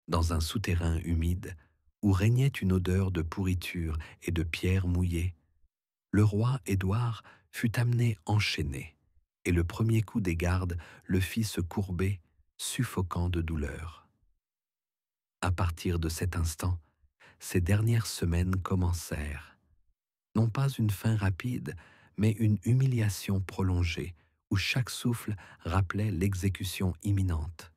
dans un souterrain humide où régnait une odeur de pourriture et de pierres mouillées, le roi Édouard fut amené enchaîné, et le premier coup des gardes le fit se courber, suffocant de douleur. À partir de cet instant, ces dernières semaines commencèrent, non pas une fin rapide, mais une humiliation prolongée, où chaque souffle rappelait l'exécution imminente.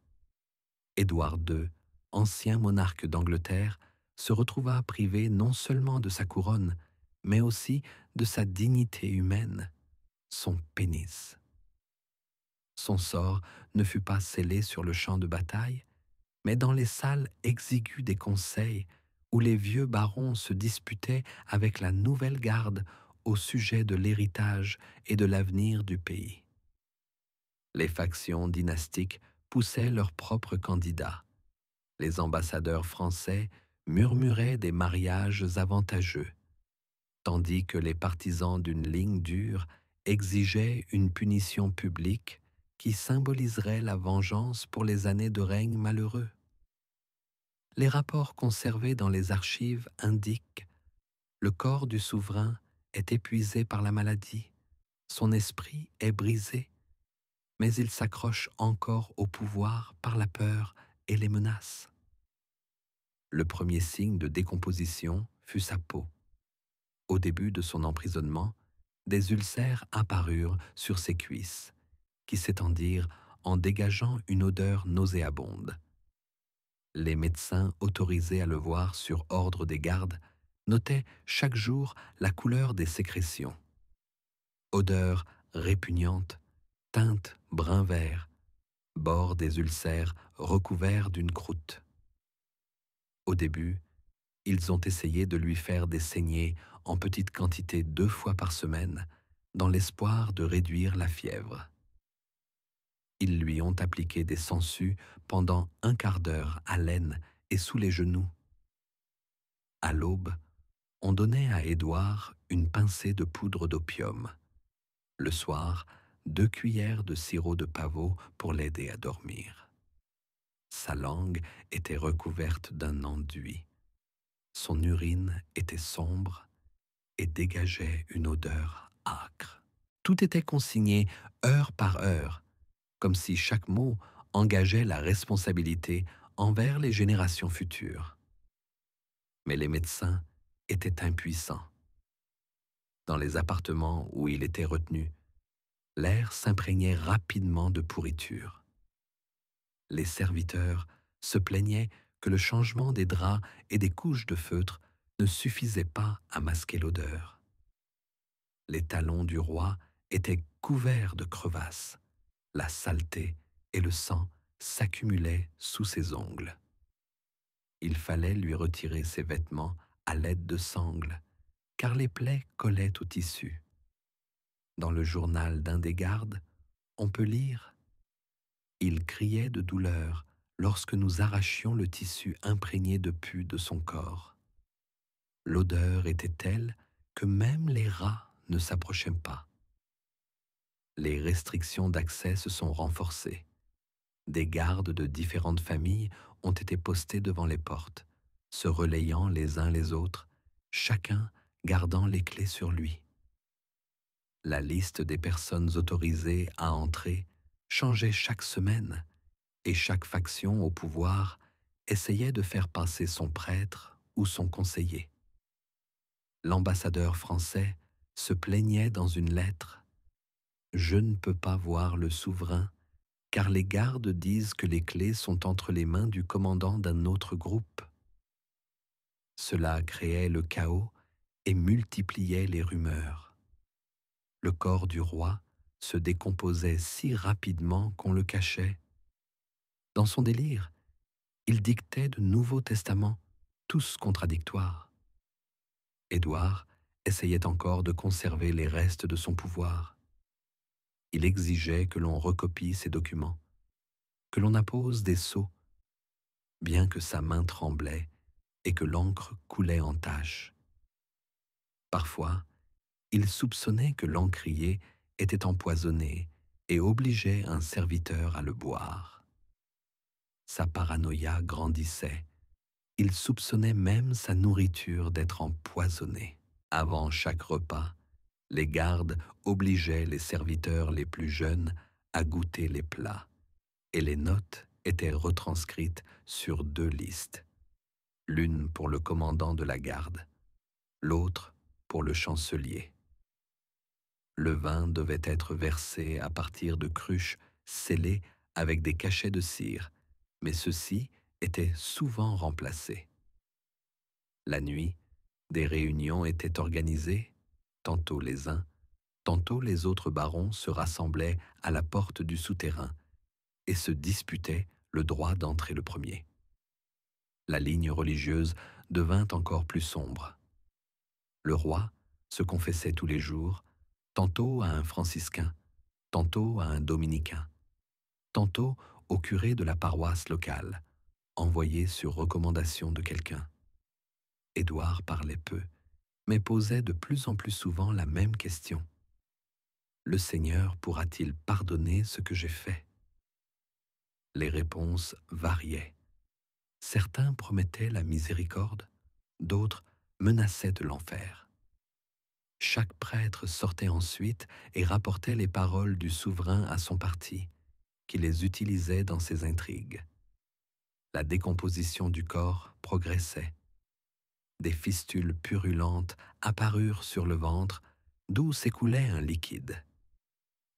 Édouard II, ancien monarque d'Angleterre, se retrouva privé non seulement de sa couronne, mais aussi de sa dignité humaine, son pénis. Son sort ne fut pas scellé sur le champ de bataille, mais dans les salles exiguës des conseils, où les vieux barons se disputaient avec la nouvelle garde au sujet de l'héritage et de l'avenir du pays. Les factions dynastiques poussaient leurs propres candidats. Les ambassadeurs français murmuraient des mariages avantageux, tandis que les partisans d'une ligne dure exigeaient une punition publique qui symboliserait la vengeance pour les années de règne malheureux. Les rapports conservés dans les archives indiquent: le corps du souverain est épuisé par la maladie, son esprit est brisé, mais il s'accroche encore au pouvoir par la peur et les menaces. Le premier signe de décomposition fut sa peau. Au début de son emprisonnement, des ulcères apparurent sur ses cuisses, qui s'étendirent en dégageant une odeur nauséabonde. Les médecins autorisés à le voir sur ordre des gardes notaient chaque jour la couleur des sécrétions. Odeur répugnante, teinte brun-vert, bord des ulcères recouverts d'une croûte. Au début, ils ont essayé de lui faire des saignées en petite quantité 2 fois par semaine, dans l'espoir de réduire la fièvre. Ils lui ont appliqué des sangsues pendant un quart d'heure à l'aine et sous les genoux. À l'aube, on donnait à Édouard une pincée de poudre d'opium. Le soir, 2 cuillères de sirop de pavot pour l'aider à dormir. Sa langue était recouverte d'un enduit. Son urine était sombre et dégageait une odeur âcre. Tout était consigné heure par heure, comme si chaque mot engageait la responsabilité envers les générations futures. Mais les médecins étaient impuissants. Dans les appartements où il était retenu, l'air s'imprégnait rapidement de pourriture. Les serviteurs se plaignaient que le changement des draps et des couches de feutre ne suffisait pas à masquer l'odeur. Les talons du roi étaient couverts de crevasses. La saleté et le sang s'accumulaient sous ses ongles. Il fallait lui retirer ses vêtements à l'aide de sangles, car les plaies collaient au tissu. Dans le journal d'un des gardes, on peut lire: il criait de douleur lorsque nous arrachions le tissu imprégné de pus de son corps. L'odeur était telle que même les rats ne s'approchaient pas. Les restrictions d'accès se sont renforcées. Des gardes de différentes familles ont été postés devant les portes, se relayant les uns les autres, chacun gardant les clés sur lui. La liste des personnes autorisées à entrer changeait chaque semaine, et chaque faction au pouvoir essayait de faire passer son prêtre ou son conseiller. L'ambassadeur français se plaignait dans une lettre: je ne peux pas voir le souverain, car les gardes disent que les clés sont entre les mains du commandant d'un autre groupe. Cela créait le chaos et multipliait les rumeurs. Le corps du roi se décomposait si rapidement qu'on le cachait. Dans son délire, il dictait de nouveaux testaments, tous contradictoires. Édouard essayait encore de conserver les restes de son pouvoir. Il exigeait que l'on recopie ses documents, que l'on appose des sceaux, bien que sa main tremblait et que l'encre coulait en taches. Parfois, il soupçonnait que l'encrier était empoisonné et obligeait un serviteur à le boire. Sa paranoïa grandissait. Il soupçonnait même sa nourriture d'être empoisonnée. Avant chaque repas, les gardes obligeaient les serviteurs les plus jeunes à goûter les plats, et les notes étaient retranscrites sur 2 listes, l'une pour le commandant de la garde, l'autre pour le chancelier. Le vin devait être versé à partir de cruches scellées avec des cachets de cire, mais ceux-ci étaient souvent remplacés. La nuit, des réunions étaient organisées, tantôt les uns, tantôt les autres barons se rassemblaient à la porte du souterrain et se disputaient le droit d'entrer le premier. La ligne religieuse devint encore plus sombre. Le roi se confessait tous les jours, tantôt à un franciscain, tantôt à un dominicain, tantôt au curé de la paroisse locale, envoyé sur recommandation de quelqu'un. Édouard parlait peu, mais posait de plus en plus souvent la même question. Le Seigneur pourra-t-il pardonner ce que j'ai fait? Les réponses variaient. Certains promettaient la miséricorde, d'autres menaçaient de l'enfer. Chaque prêtre sortait ensuite et rapportait les paroles du souverain à son parti, qui les utilisait dans ses intrigues. La décomposition du corps progressait. Des fistules purulentes apparurent sur le ventre, d'où s'écoulait un liquide.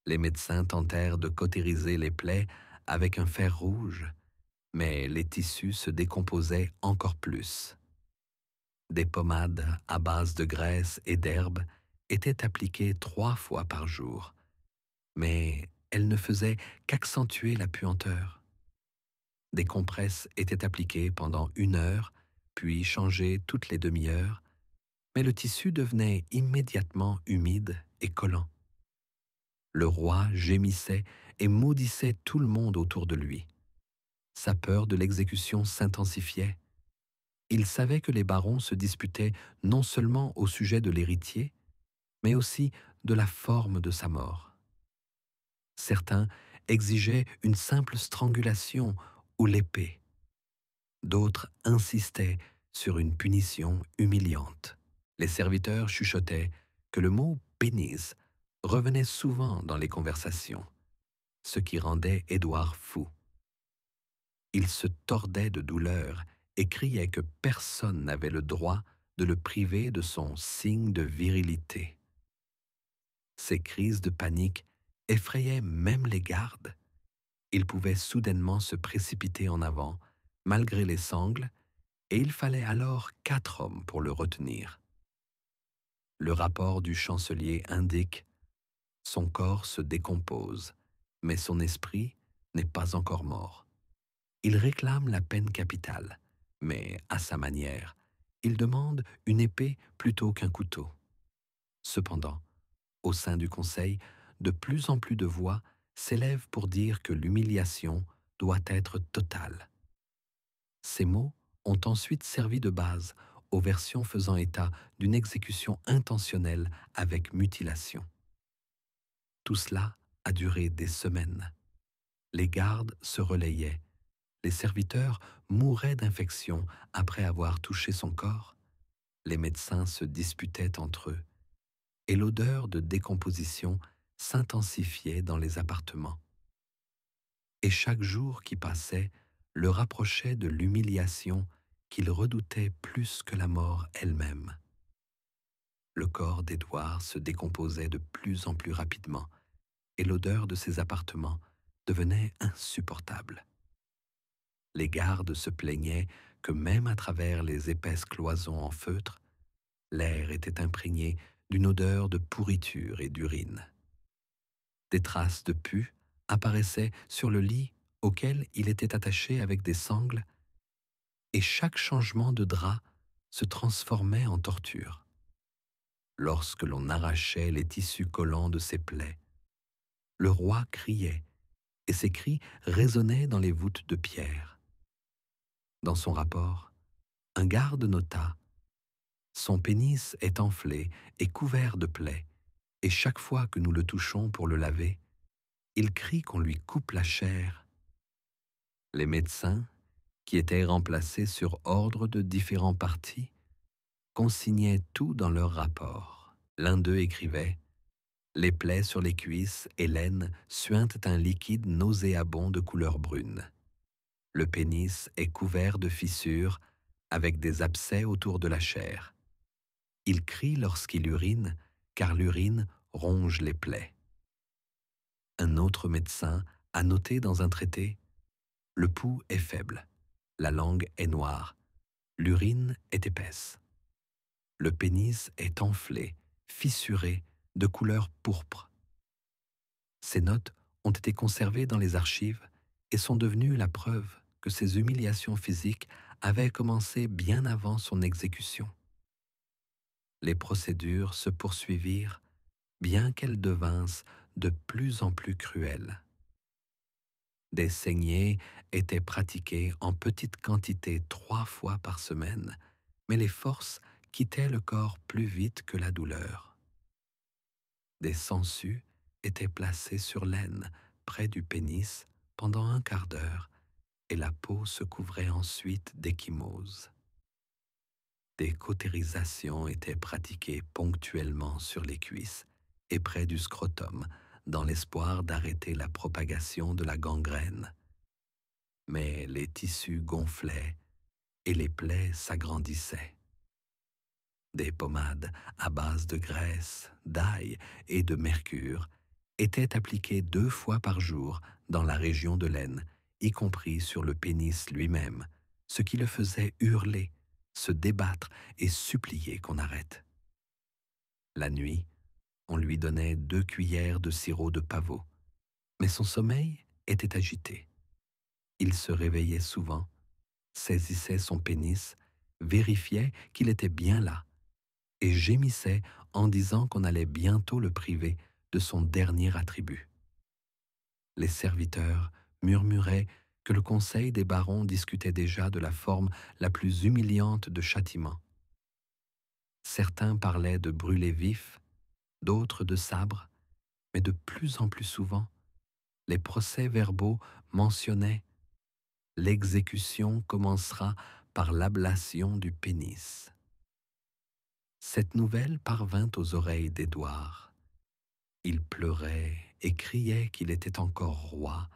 Les médecins tentèrent de cautériser les plaies avec un fer rouge, mais les tissus se décomposaient encore plus. Des pommades à base de graisse et d'herbes étaient appliquées 3 fois par jour, mais elles ne faisaient qu'accentuer la puanteur. Des compresses étaient appliquées pendant 1 heure, puis changées toutes les demi-heures, mais le tissu devenait immédiatement humide et collant. Le roi gémissait et maudissait tout le monde autour de lui. Sa peur de l'exécution s'intensifiait. Il savait que les barons se disputaient non seulement au sujet de l'héritier, mais aussi de la forme de sa mort. Certains exigeaient une simple strangulation ou l'épée. D'autres insistaient sur une punition humiliante. Les serviteurs chuchotaient que le mot « pénis » revenait souvent dans les conversations, ce qui rendait Édouard fou. Il se tordait de douleur et criait que personne n'avait le droit de le priver de son signe de virilité. Ces crises de panique effrayaient même les gardes. Il pouvait soudainement se précipiter en avant, malgré les sangles, et il fallait alors 4 hommes pour le retenir. Le rapport du chancelier indique: son corps se décompose, mais son esprit n'est pas encore mort. Il réclame la peine capitale, mais à sa manière, il demande une épée plutôt qu'un couteau. Cependant, au sein du Conseil, de plus en plus de voix s'élèvent pour dire que l'humiliation doit être totale. Ces mots ont ensuite servi de base aux versions faisant état d'une exécution intentionnelle avec mutilation. Tout cela a duré des semaines. Les gardes se relayaient. Les serviteurs mouraient d'infection après avoir touché son corps. Les médecins se disputaient entre eux. Et l'odeur de décomposition s'intensifiait dans les appartements. Et chaque jour qui passait le rapprochait de l'humiliation qu'il redoutait plus que la mort elle-même. Le corps d'Édouard se décomposait de plus en plus rapidement, et l'odeur de ses appartements devenait insupportable. Les gardes se plaignaient que même à travers les épaisses cloisons en feutre, l'air était imprégné d'une odeur de pourriture et d'urine. Des traces de pus apparaissaient sur le lit auquel il était attaché avec des sangles, et chaque changement de drap se transformait en torture. Lorsque l'on arrachait les tissus collants de ses plaies, le roi criait, et ses cris résonnaient dans les voûtes de pierre. Dans son rapport, un garde nota: son pénis est enflé et couvert de plaies, et chaque fois que nous le touchons pour le laver, il crie qu'on lui coupe la chair. Les médecins, qui étaient remplacés sur ordre de différents partis, consignaient tout dans leur rapport. L'un d'eux écrivait: les plaies sur les cuisses et l'aine suintent un liquide nauséabond de couleur brune. Le pénis est couvert de fissures avec des abcès autour de la chair. Il crie lorsqu'il urine, car l'urine ronge les plaies. Un autre médecin a noté dans un traité: le pouls est faible, la langue est noire, l'urine est épaisse. Le pénis est enflé, fissuré, de couleur pourpre. Ces notes ont été conservées dans les archives et sont devenues la preuve que ces humiliations physiques avaient commencé bien avant son exécution. Les procédures se poursuivirent, bien qu'elles devinssent de plus en plus cruelles. Des saignées étaient pratiquées en petite quantité 3 fois par semaine, mais les forces quittaient le corps plus vite que la douleur. Des sangsues étaient placées sur l'aine, près du pénis, pendant un quart d'heure, et la peau se couvrait ensuite d'échymose. Des cautérisations étaient pratiquées ponctuellement sur les cuisses et près du scrotum, dans l'espoir d'arrêter la propagation de la gangrène. Mais les tissus gonflaient et les plaies s'agrandissaient. Des pommades à base de graisse, d'ail et de mercure étaient appliquées 2 fois par jour dans la région de l'aine, y compris sur le pénis lui-même, ce qui le faisait hurler, se débattre et supplier qu'on arrête. La nuit, on lui donnait 2 cuillères de sirop de pavot, mais son sommeil était agité. Il se réveillait souvent, saisissait son pénis, vérifiait qu'il était bien là, et gémissait en disant qu'on allait bientôt le priver de son dernier attribut. Les serviteurs murmuraient que le conseil des barons discutait déjà de la forme la plus humiliante de châtiment. Certains parlaient de brûler vif, d'autres de sabre, mais de plus en plus souvent, les procès-verbaux mentionnaient: l'exécution commencera par l'ablation du pénis. Cette nouvelle parvint aux oreilles d'Édouard. Il pleurait et criait qu'il était encore roi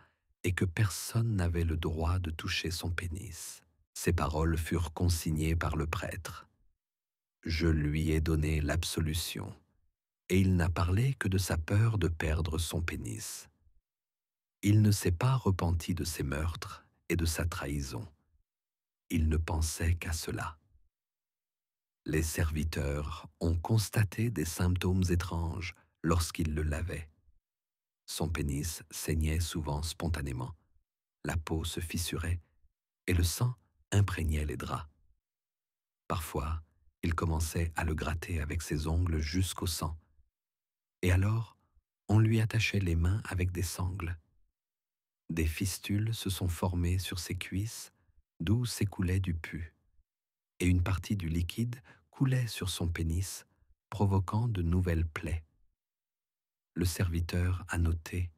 et que personne n'avait le droit de toucher son pénis. Ces paroles furent consignées par le prêtre. Je lui ai donné l'absolution, et il n'a parlé que de sa peur de perdre son pénis. Il ne s'est pas repenti de ses meurtres et de sa trahison. Il ne pensait qu'à cela. Les serviteurs ont constaté des symptômes étranges lorsqu'il le lavait. Son pénis saignait souvent spontanément, la peau se fissurait et le sang imprégnait les draps. Parfois, il commençait à le gratter avec ses ongles jusqu'au sang, et alors on lui attachait les mains avec des sangles. Des fistules se sont formées sur ses cuisses, d'où s'écoulait du pus, et une partie du liquide coulait sur son pénis, provoquant de nouvelles plaies. Le serviteur a noté: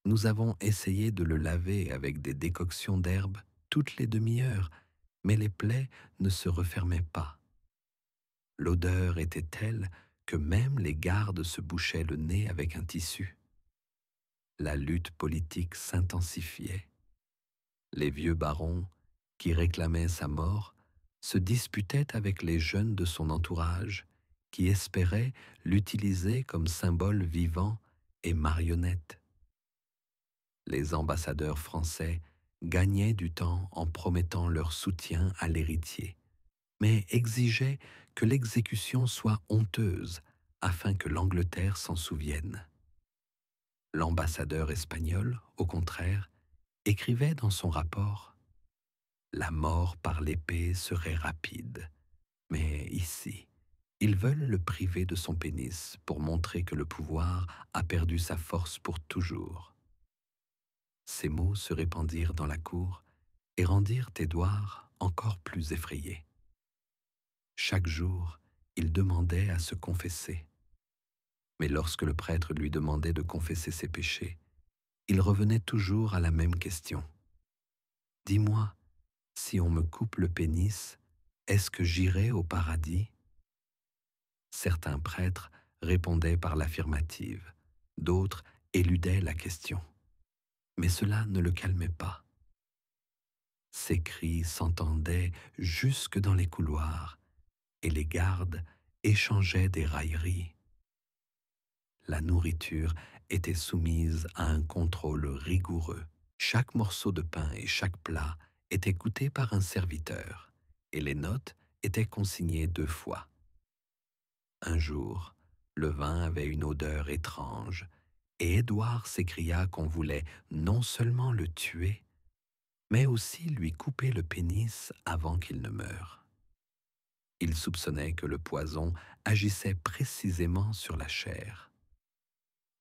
nous avons essayé de le laver avec des décoctions d'herbes toutes les demi-heures, mais les plaies ne se refermaient pas. L'odeur était telle que même les gardes se bouchaient le nez avec un tissu. La lutte politique s'intensifiait. Les vieux barons, qui réclamaient sa mort, se disputaient avec les jeunes de son entourage, qui espéraient l'utiliser comme symbole vivant et marionnette. Les ambassadeurs français gagnaient du temps en promettant leur soutien à l'héritier, mais exigeaient que l'exécution soit honteuse afin que l'Angleterre s'en souvienne. L'ambassadeur espagnol, au contraire, écrivait dans son rapport: la mort par l'épée serait rapide, mais ici, ils veulent le priver de son pénis pour montrer que le pouvoir a perdu sa force pour toujours. Ces mots se répandirent dans la cour et rendirent Édouard encore plus effrayé. Chaque jour, il demandait à se confesser. Mais lorsque le prêtre lui demandait de confesser ses péchés, il revenait toujours à la même question. Dis-moi, si on me coupe le pénis, est-ce que j'irai au paradis? Certains prêtres répondaient par l'affirmative, d'autres éludaient la question. Mais cela ne le calmait pas. Ses cris s'entendaient jusque dans les couloirs, et les gardes échangeaient des railleries. La nourriture était soumise à un contrôle rigoureux. Chaque morceau de pain et chaque plat était goûté par un serviteur, et les notes étaient consignées 2 fois. Un jour, le vin avait une odeur étrange, et Édouard s'écria qu'on voulait non seulement le tuer, mais aussi lui couper le pénis avant qu'il ne meure. Il soupçonnait que le poison agissait précisément sur la chair.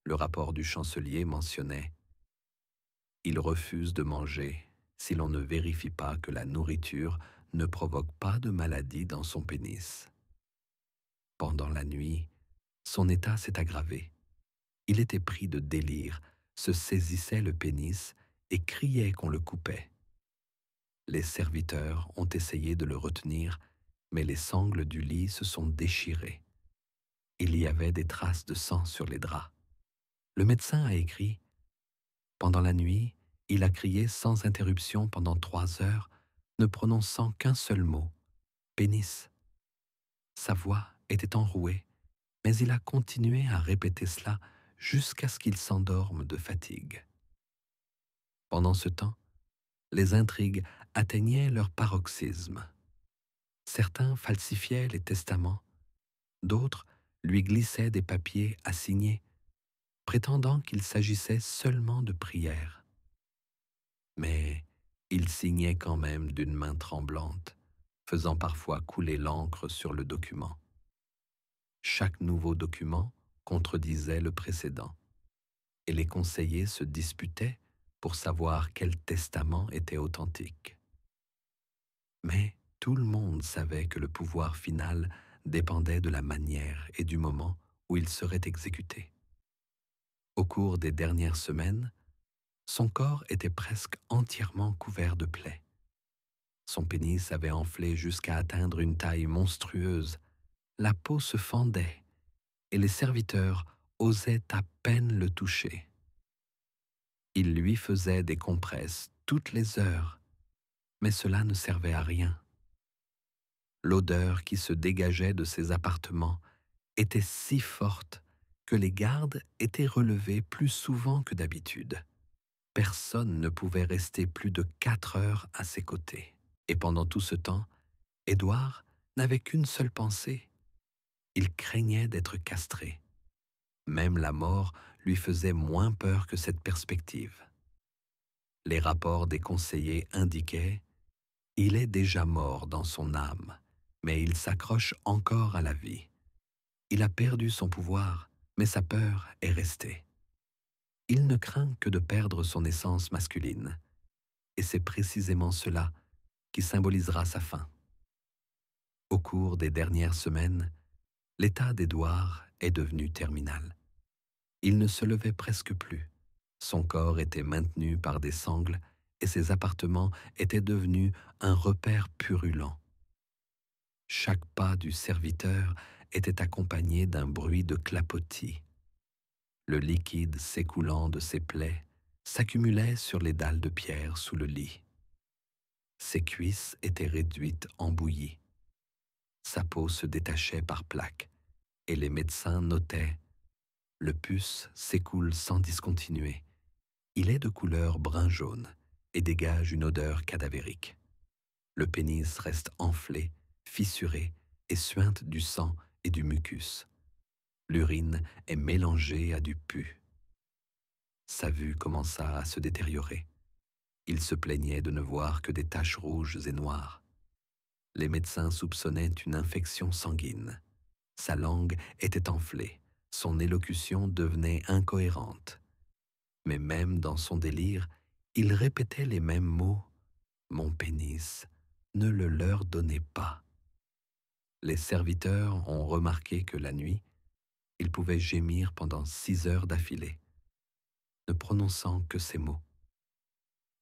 Le rapport du chancelier mentionnait « Il refuse de manger si l'on ne vérifie pas que la nourriture ne provoque pas de maladie dans son pénis. » Pendant la nuit, son état s'est aggravé. Il était pris de délire, se saisissait le pénis et criait qu'on le coupait. Les serviteurs ont essayé de le retenir, mais les sangles du lit se sont déchirées. Il y avait des traces de sang sur les draps. Le médecin a écrit « Pendant la nuit, il a crié sans interruption pendant 3 heures, ne prononçant qu'un seul mot, pénis. Sa voix était enrouée, mais il a continué à répéter cela jusqu'à ce qu'il s'endorme de fatigue. » Pendant ce temps, les intrigues atteignaient leur paroxysme. Certains falsifiaient les testaments, d'autres lui glissaient des papiers à signer, prétendant qu'il s'agissait seulement de prières. Mais il signait quand même d'une main tremblante, faisant parfois couler l'encre sur le document. Chaque nouveau document contredisait le précédent, et les conseillers se disputaient pour savoir quel testament était authentique. Mais tout le monde savait que le pouvoir final dépendait de la manière et du moment où il serait exécuté. Au cours des dernières semaines, son corps était presque entièrement couvert de plaies. Son pénis avait enflé jusqu'à atteindre une taille monstrueuse, la peau se fendait, et les serviteurs osaient à peine le toucher. Ils lui faisaient des compresses toutes les heures, mais cela ne servait à rien. L'odeur qui se dégageait de ses appartements était si forte que les gardes étaient relevés plus souvent que d'habitude. Personne ne pouvait rester plus de 4 heures à ses côtés. Et pendant tout ce temps, Édouard n'avait qu'une seule pensée. Il craignait d'être castré. Même la mort lui faisait moins peur que cette perspective. Les rapports des conseillers indiquaient « Il est déjà mort dans son âme, mais il s'accroche encore à la vie. Il a perdu son pouvoir, mais sa peur est restée. Il ne craint que de perdre son essence masculine, et c'est précisément cela qui symbolisera sa fin. » Au cours des dernières semaines, l'état d'Édouard est devenu terminal. Il ne se levait presque plus. Son corps était maintenu par des sangles et ses appartements étaient devenus un repère purulent. Chaque pas du serviteur était accompagné d'un bruit de clapotis. Le liquide s'écoulant de ses plaies s'accumulait sur les dalles de pierre sous le lit. Ses cuisses étaient réduites en bouillie. Sa peau se détachait par plaques, et les médecins notaient « Le pus s'écoule sans discontinuer. Il est de couleur brun-jaune et dégage une odeur cadavérique. Le pénis reste enflé, fissuré et suinte du sang et du mucus. L'urine est mélangée à du pus. » Sa vue commença à se détériorer. Il se plaignait de ne voir que des taches rouges et noires. Les médecins soupçonnaient une infection sanguine. Sa langue était enflée, son élocution devenait incohérente. Mais même dans son délire, il répétait les mêmes mots. « Mon pénis, ne le leur donnez pas. » Les serviteurs ont remarqué que la nuit, il pouvait gémir pendant 6 heures d'affilée, ne prononçant que ces mots.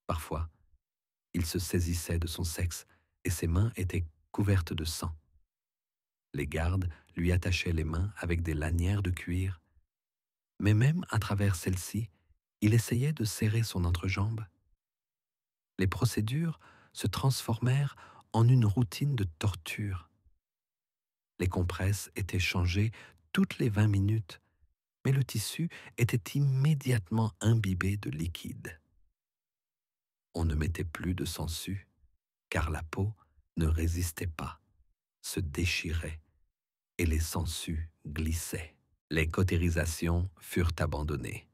Parfois, Il se saisissait de son sexe et ses mains étaient couvertes de sang. Les gardes lui attachaient les mains avec des lanières de cuir, mais même à travers celles-ci, il essayait de serrer son entrejambe. Les procédures se transformèrent en une routine de torture. Les compresses étaient changées toutes les 20 minutes, mais le tissu était immédiatement imbibé de liquide. On ne mettait plus de sangsues, car la peau ne résistait pas, se déchirait, et les sangsues glissaient. Les cautérisations furent abandonnées.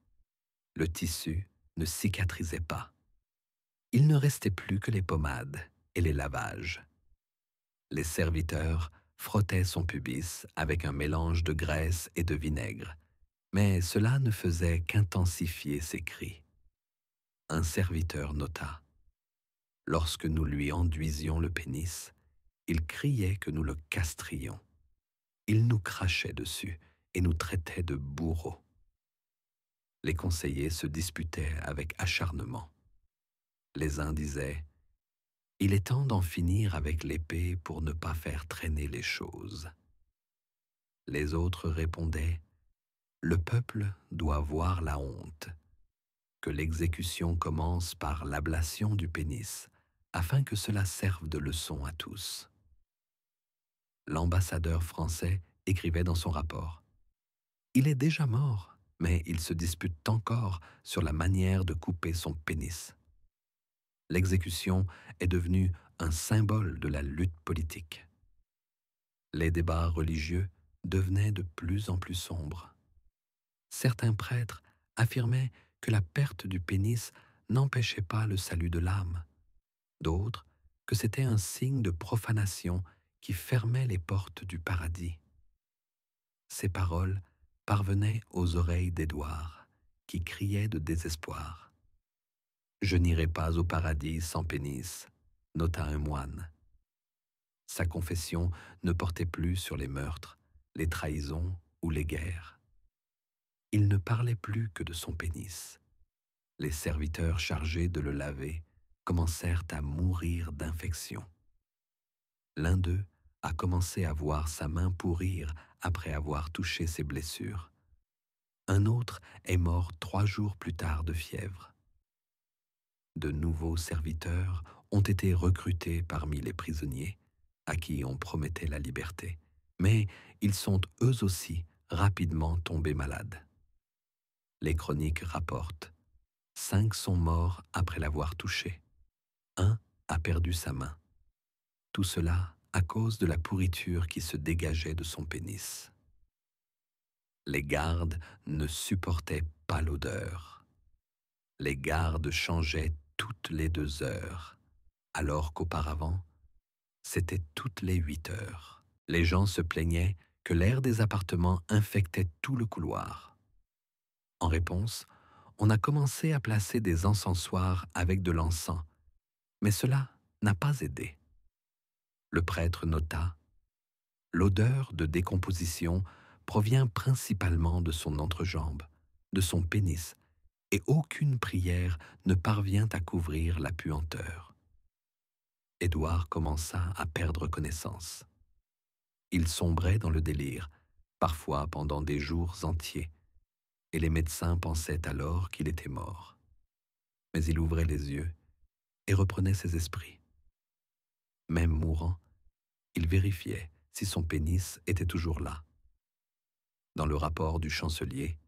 Le tissu ne cicatrisait pas. Il ne restait plus que les pommades et les lavages. Les serviteurs frottaient son pubis avec un mélange de graisse et de vinaigre, mais cela ne faisait qu'intensifier ses cris. Un serviteur nota. Lorsque nous lui enduisions le pénis, il criait que nous le castrions. Il nous crachait dessus et nous traitait de bourreaux. Les conseillers se disputaient avec acharnement. Les uns disaient « Il est temps d'en finir avec l'épée pour ne pas faire traîner les choses. » Les autres répondaient « Le peuple doit voir la honte, que l'exécution commence par l'ablation du pénis, afin que cela serve de leçon à tous. » L'ambassadeur français écrivait dans son rapport « Il est déjà mort, mais il se dispute encore sur la manière de couper son pénis. » L'exécution est devenue un symbole de la lutte politique. Les débats religieux devenaient de plus en plus sombres. Certains prêtres affirmaient que la perte du pénis n'empêchait pas le salut de l'âme. D'autres, que c'était un signe de profanation qui fermait les portes du paradis. Ces paroles parvenaient aux oreilles d'Édouard, qui criait de désespoir. « Je n'irai pas au paradis sans pénis », nota un moine. Sa confession ne portait plus sur les meurtres, les trahisons ou les guerres. Il ne parlait plus que de son pénis. Les serviteurs chargés de le laver commencèrent à mourir d'infection. L'un d'eux a commencé à voir sa main pourrir après avoir touché ses blessures. Un autre est mort 3 jours plus tard de fièvre. De nouveaux serviteurs ont été recrutés parmi les prisonniers, à qui on promettait la liberté, mais ils sont eux aussi rapidement tombés malades. Les chroniques rapportent 5 sont morts après l'avoir touché. 1 a perdu sa main. Tout cela à cause de la pourriture qui se dégageait de son pénis. Les gardes ne supportaient pas l'odeur. Les gardes changeaient toutes les 2 heures, alors qu'auparavant, c'était toutes les 8 heures. Les gens se plaignaient que l'air des appartements infectait tout le couloir. En réponse, on a commencé à placer des encensoirs avec de l'encens, mais cela n'a pas aidé. Le prêtre nota « L'odeur de décomposition provient principalement de son entrejambe, de son pénis, et aucune prière ne parvient à couvrir la puanteur. » Édouard commença à perdre connaissance. Il sombrait dans le délire, parfois pendant des jours entiers, et les médecins pensaient alors qu'il était mort. Mais il ouvrait les yeux et reprenait ses esprits. Même mourant, il vérifiait si son pénis était toujours là. Dans le rapport du chancelier,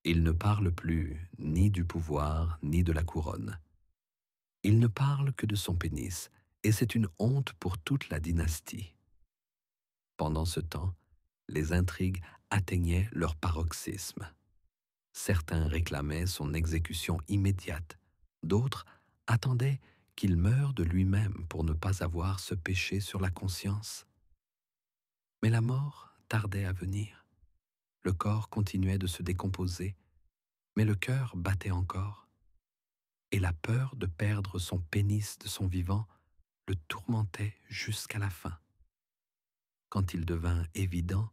il ne parle plus ni du pouvoir ni de la couronne. Il ne parle que de son pénis, et c'est une honte pour toute la dynastie. Pendant ce temps, les intrigues atteignaient leur paroxysme. Certains réclamaient son exécution immédiate, d'autres attendaient qu'il meure de lui-même pour ne pas avoir ce péché sur la conscience. Mais la mort tardait à venir. Le corps continuait de se décomposer, mais le cœur battait encore. Et la peur de perdre son pénis de son vivant le tourmentait jusqu'à la fin. Quand il devint évident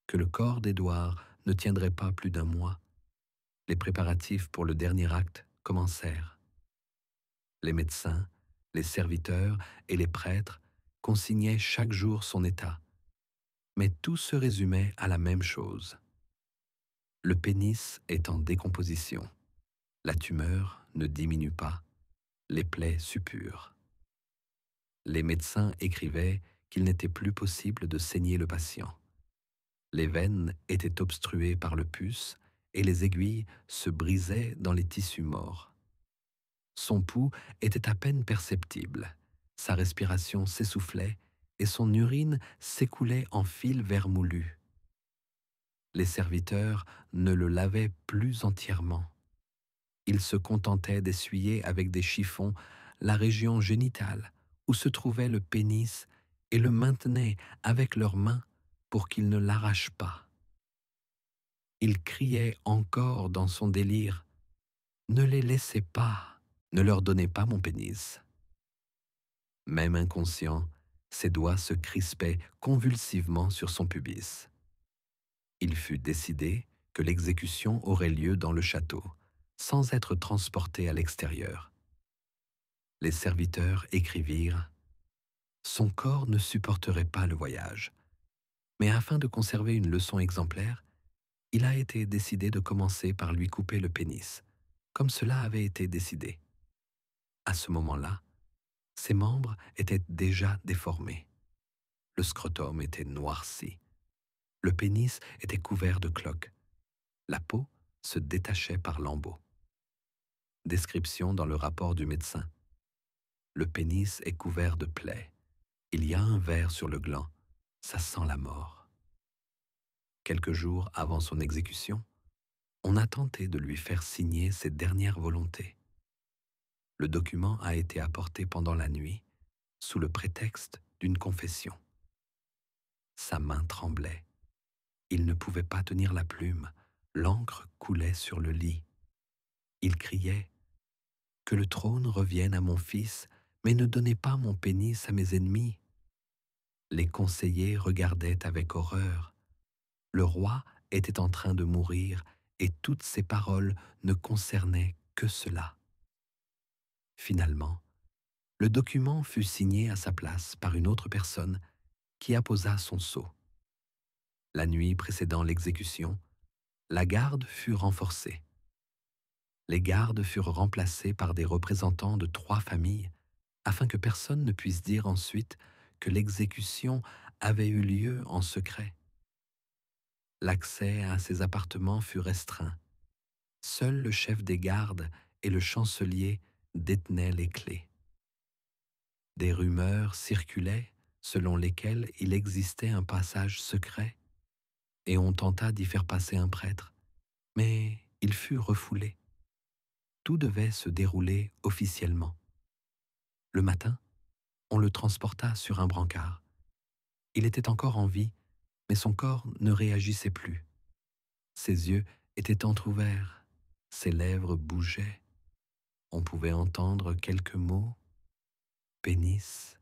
que le corps d'Édouard ne tiendrait pas plus d'1 mois, les préparatifs pour le dernier acte commencèrent. Les médecins Les serviteurs et les prêtres consignaient chaque jour son état, mais tout se résumait à la même chose. Le pénis est en décomposition. La tumeur ne diminue pas, les plaies suppurent. Les médecins écrivaient qu'il n'était plus possible de saigner le patient. Les veines étaient obstruées par le pus et les aiguilles se brisaient dans les tissus morts. Son pouls était à peine perceptible, sa respiration s'essoufflait et son urine s'écoulait en fils vermoulus. Les serviteurs ne le lavaient plus entièrement. Ils se contentaient d'essuyer avec des chiffons la région génitale où se trouvait le pénis et le maintenaient avec leurs mains pour qu'il ne l'arrache pas. Il criait encore dans son délire « Ne les laissez pas, ne leur donnez pas mon pénis ». Même inconscient, ses doigts se crispaient convulsivement sur son pubis. Il fut décidé que l'exécution aurait lieu dans le château, sans être transporté à l'extérieur. Les serviteurs écrivirent « Son corps ne supporterait pas le voyage, mais afin de conserver une leçon exemplaire, il a été décidé de commencer par lui couper le pénis, comme cela avait été décidé. » À ce moment-là, ses membres étaient déjà déformés. Le scrotum était noirci. Le pénis était couvert de cloques. La peau se détachait par lambeaux. Description dans le rapport du médecin. Le pénis est couvert de plaies. Il y a un ver sur le gland. Ça sent la mort. Quelques jours avant son exécution, on a tenté de lui faire signer ses dernières volontés. Le document a été apporté pendant la nuit, sous le prétexte d'une confession. Sa main tremblait. Il ne pouvait pas tenir la plume. L'encre coulait sur le lit. Il criait « Que le trône revienne à mon fils, mais ne donnez pas mon pénis à mes ennemis. » Les conseillers regardaient avec horreur. Le roi était en train de mourir et toutes ses paroles ne concernaient que cela. Finalement, le document fut signé à sa place par une autre personne qui apposa son sceau. La nuit précédant l'exécution, la garde fut renforcée. Les gardes furent remplacés par des représentants de 3 familles afin que personne ne puisse dire ensuite que l'exécution avait eu lieu en secret. L'accès à ces appartements fut restreint. Seul le chef des gardes et le chancelier détenaient les clés. Des rumeurs circulaient selon lesquelles il existait un passage secret, et on tenta d'y faire passer un prêtre, mais il fut refoulé. Tout devait se dérouler officiellement. Le matin, on le transporta sur un brancard. Il était encore en vie, mais son corps ne réagissait plus. Ses yeux étaient entr'ouverts, ses lèvres bougeaient. On pouvait entendre quelques mots. Pénis,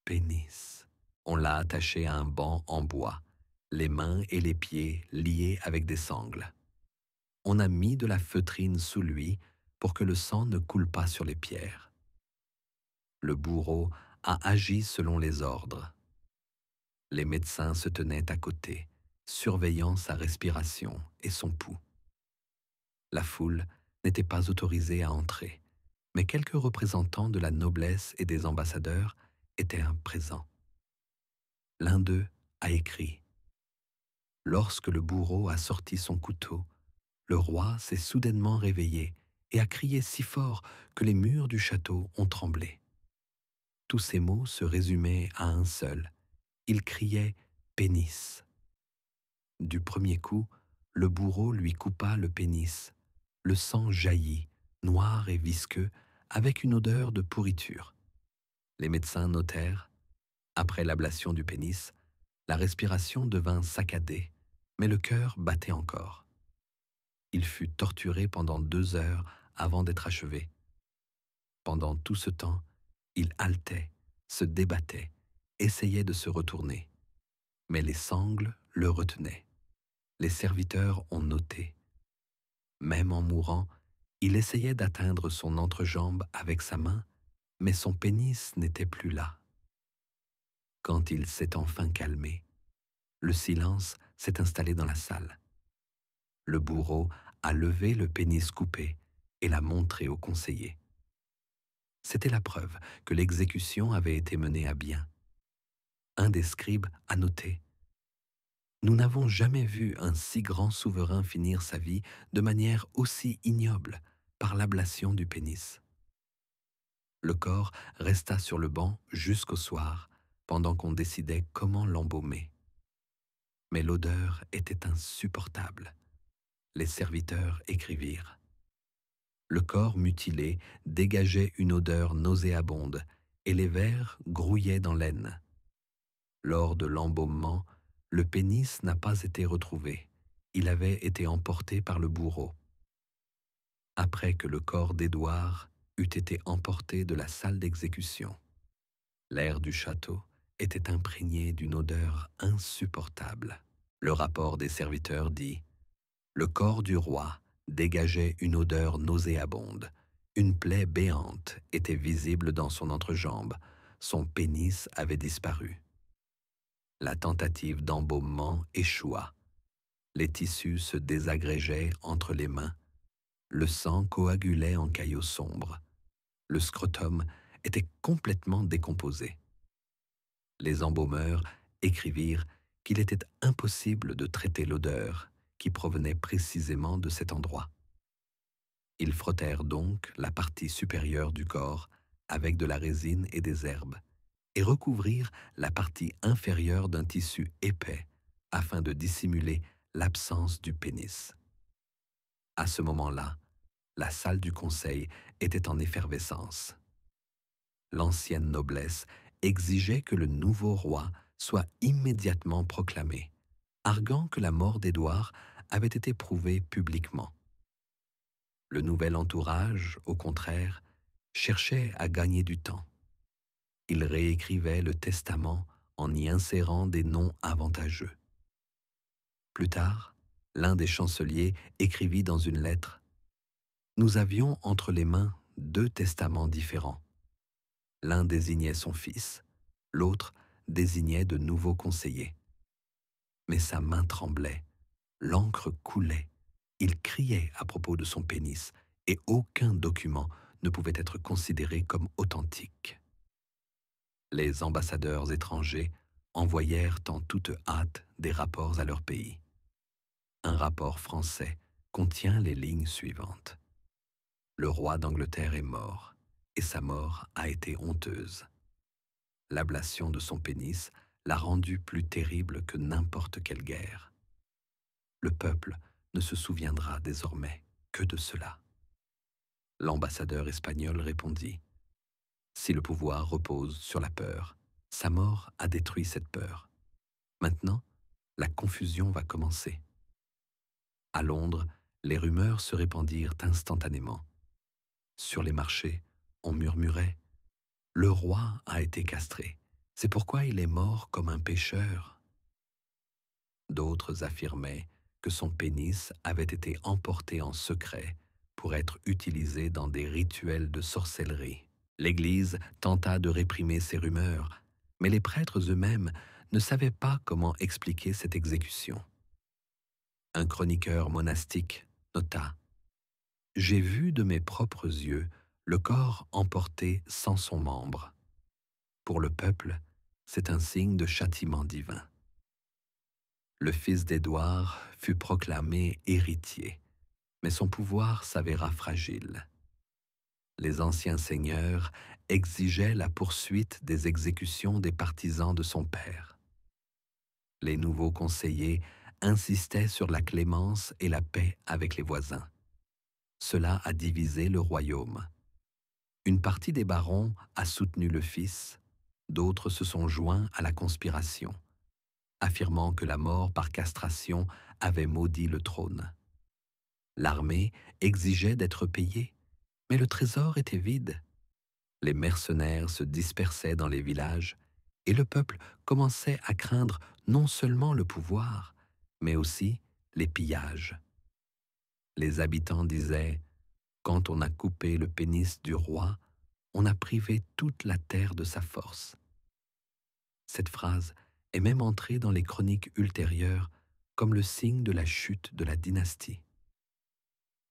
pénis. On l'a attaché à un banc en bois, les mains et les pieds liés avec des sangles. On a mis de la feutrine sous lui pour que le sang ne coule pas sur les pierres. Le bourreau a agi selon les ordres. Les médecins se tenaient à côté, surveillant sa respiration et son pouls. La foule n'était pas autorisée à entrer, mais quelques représentants de la noblesse et des ambassadeurs étaient présents. L'un d'eux a écrit « Lorsque le bourreau a sorti son couteau, le roi s'est soudainement réveillé et a crié si fort que les murs du château ont tremblé. » Tous ces mots se résumaient à un seul. Il criait « pénis ». Du premier coup, le bourreau lui coupa le pénis. Le sang jaillit, noir et visqueux, avec une odeur de pourriture. Les médecins notèrent, après l'ablation du pénis, la respiration devint saccadée, mais le cœur battait encore. Il fut torturé pendant 2 heures avant d'être achevé. Pendant tout ce temps, il haletait, se débattait, essayait de se retourner. Mais les sangles le retenaient. Les serviteurs ont noté. Même en mourant, il essayait d'atteindre son entrejambe avec sa main, Mais son pénis n'était plus là. Quand il s'est enfin calmé, le silence s'est installé dans la salle. Le bourreau a levé le pénis coupé et l'a montré au conseiller. C'était la preuve que l'exécution avait été menée à bien. Un des scribes a noté: Nous n'avons jamais vu un si grand souverain finir sa vie de manière aussi ignoble, par l'ablation du pénis. Le corps resta sur le banc jusqu'au soir, pendant qu'on décidait comment l'embaumer. Mais l'odeur était insupportable. Les serviteurs écrivirent: Le corps mutilé dégageait une odeur nauséabonde, et les vers grouillaient dans l'aine. Lors de l'embaumement, le pénis n'a pas été retrouvé. Il avait été emporté par le bourreau. Après que le corps d'Édouard eut été emporté de la salle d'exécution, l'air du château était imprégné d'une odeur insupportable. Le rapport des serviteurs dit: Le corps du roi dégageait une odeur nauséabonde. Une plaie béante était visible dans son entrejambe. Son pénis avait disparu. La tentative d'embaumement échoua. Les tissus se désagrégeaient entre les mains. Le sang coagulait en caillots sombres. Le scrotum était complètement décomposé. Les embaumeurs écrivirent qu'il était impossible de traiter l'odeur qui provenait précisément de cet endroit. Ils frottèrent donc la partie supérieure du corps avec de la résine et des herbes et recouvrirent la partie inférieure d'un tissu épais afin de dissimuler l'absence du pénis. À ce moment-là, la salle du conseil était en effervescence. L'ancienne noblesse exigeait que le nouveau roi soit immédiatement proclamé, arguant que la mort d'Édouard avait été prouvée publiquement. Le nouvel entourage, au contraire, cherchait à gagner du temps. Il réécrivait le testament en y insérant des noms avantageux. Plus tard, l'un des chanceliers écrivit dans une lettre: Nous avions entre les mains 2 testaments différents. L'un désignait son fils, l'autre désignait de nouveaux conseillers. Mais sa main tremblait, l'encre coulait, il criait à propos de son pénis, et aucun document ne pouvait être considéré comme authentique. Les ambassadeurs étrangers envoyèrent en toute hâte des rapports à leur pays. Un rapport français contient les lignes suivantes: Le roi d'Angleterre est mort, et sa mort a été honteuse. L'ablation de son pénis l'a rendu plus terrible que n'importe quelle guerre. Le peuple ne se souviendra désormais que de cela. L'ambassadeur espagnol répondit: Si le pouvoir repose sur la peur, sa mort a détruit cette peur. Maintenant, la confusion va commencer. À Londres, les rumeurs se répandirent instantanément. Sur les marchés, on murmurait: Le roi a été castré. C'est pourquoi il est mort comme un pécheur. D'autres affirmaient que son pénis avait été emporté en secret pour être utilisé dans des rituels de sorcellerie. L'Église tenta de réprimer ces rumeurs, mais les prêtres eux-mêmes ne savaient pas comment expliquer cette exécution. Un chroniqueur monastique nota: J'ai vu de mes propres yeux le corps emporté sans son membre. Pour le peuple, c'est un signe de châtiment divin. Le fils d'Édouard fut proclamé héritier, mais son pouvoir s'avéra fragile. Les anciens seigneurs exigeaient la poursuite des exécutions des partisans de son père. Les nouveaux conseillers insistaient sur la clémence et la paix avec les voisins. Cela a divisé le royaume. Une partie des barons a soutenu le fils, d'autres se sont joints à la conspiration, affirmant que la mort par castration avait maudit le trône. L'armée exigeait d'être payée, mais le trésor était vide. Les mercenaires se dispersaient dans les villages et le peuple commençait à craindre non seulement le pouvoir, mais aussi les pillages. Les habitants disaient: Quand on a coupé le pénis du roi, on a privé toute la terre de sa force. Cette phrase est même entrée dans les chroniques ultérieures comme le signe de la chute de la dynastie.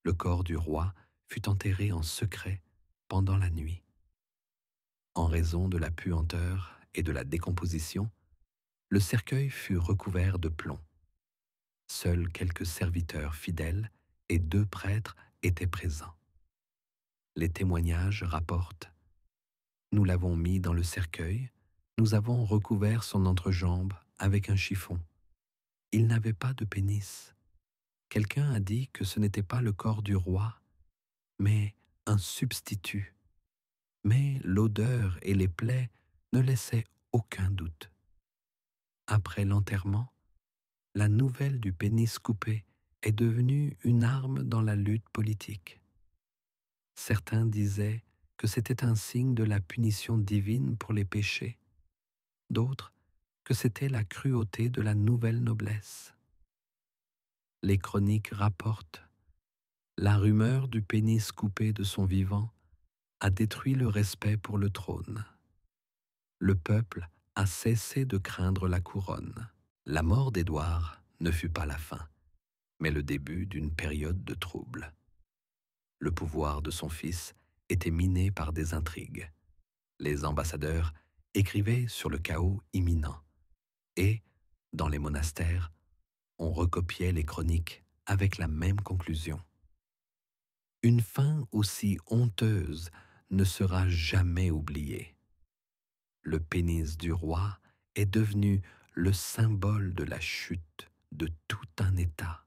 Le corps du roi fut enterré en secret pendant la nuit. En raison de la puanteur et de la décomposition, le cercueil fut recouvert de plomb. Seuls quelques serviteurs fidèles et 2 prêtres étaient présents. Les témoignages rapportent: nous l'avons mis dans le cercueil, nous avons recouvert son entrejambe avec un chiffon. Il n'avait pas de pénis. Quelqu'un a dit que ce n'était pas le corps du roi, mais un substitut. Mais l'odeur et les plaies ne laissaient aucun doute. Après l'enterrement, la nouvelle du pénis coupé est devenue une arme dans la lutte politique. Certains disaient que c'était un signe de la punition divine pour les péchés, d'autres que c'était la cruauté de la nouvelle noblesse. Les chroniques rapportent: la rumeur du pénis coupé de son vivant a détruit le respect pour le trône. Le peuple a cessé de craindre la couronne. La mort d'Édouard ne fut pas la fin, mais le début d'une période de troubles. Le pouvoir de son fils était miné par des intrigues. Les ambassadeurs écrivaient sur le chaos imminent et, dans les monastères, on recopiait les chroniques avec la même conclusion. Une fin aussi honteuse ne sera jamais oubliée. Le pénis du roi est devenu le symbole de la chute de tout un État.